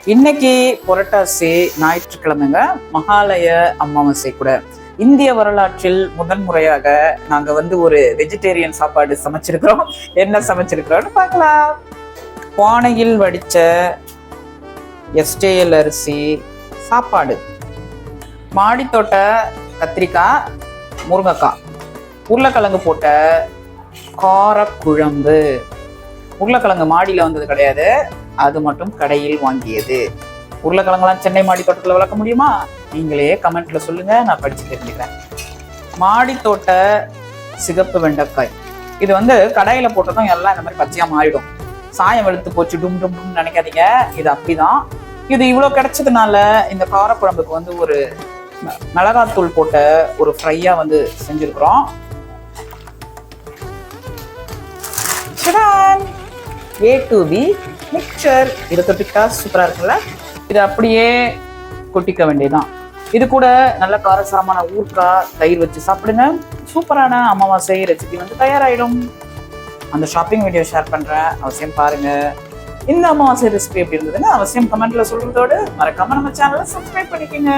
இன்னைக்கு புரட்டாசி ஞாயிற்றுக்கிழமைங்க, மகாலய அமாவாசை கூட. இந்திய வரலாற்றில் முதன்முறையாக நாங்க ஒரு வெஜிடேரியன் சாப்பாடு சமைச்சிருக்கிறோம். என்ன சமைச்சிருக்கிறோம்னு பார்க்கலாம். பானையில் வடிச்ச எஸ்டேஎல் அரிசி சாப்பாடு, மாடித்தோட்ட கத்திரிக்காய், முருங்கைக்காய், உருளைக்கிழங்கு போட்ட காரக்குழம்பு. உருளைக்கிழங்கு மாடியில் வந்தது கிடையாது, அது மட்டும் கடையில் வாங்கியது. உருளைக்கிழங்கெல்லாம் சென்னை மாடி தோட்டத்தில் வளர்க்க முடியுமா? நீங்களே கமெண்ட்ல சொல்லுங்க, நான் படிச்சு தெரிஞ்சுக்கிறேன். மாடி தோட்ட சிகப்பு வெண்டைக்காய். இது கடையில போட்டதும் எல்லாம் இந்த மாதிரி பச்சையா மாறிடும். சாயம் வெளுத்து போச்சு டும் டும் டும் நினைக்காதீங்க, இது அப்படிதான். இது இவ்வளோ கிடைச்சதுனால இந்த காரக்குழம்புக்கு ஒரு மிளகாத்தூள் போட்ட ஒரு ஃப்ரையா செஞ்சிருக்கிறோம். A to B mixture. இதை தொட்டிக்கிட்டா சூப்பரா இருக்குல்ல. இதை அப்படியே கொட்டிக்க வேண்டியதுதான். இது கூட நல்ல காரசாரமான ஊறுகாய், தயிர் வச்சு சாப்பிடுங்க. சூப்பரான அமாவாசை ரெசிபி தயாராயிடும். அந்த ஷாப்பிங் வீடியோ ஷேர் பண்றேன், அவசியம் பாருங்க. இந்த அமாவாசை ரெசிபி எப்படி இருந்ததுன்னு அவசியம் கமெண்ட்ல சொல்றதோடு மறக்காம நம்ம சேனலை சப்ஸ்கிரைப் பண்ணிக்கோங்க.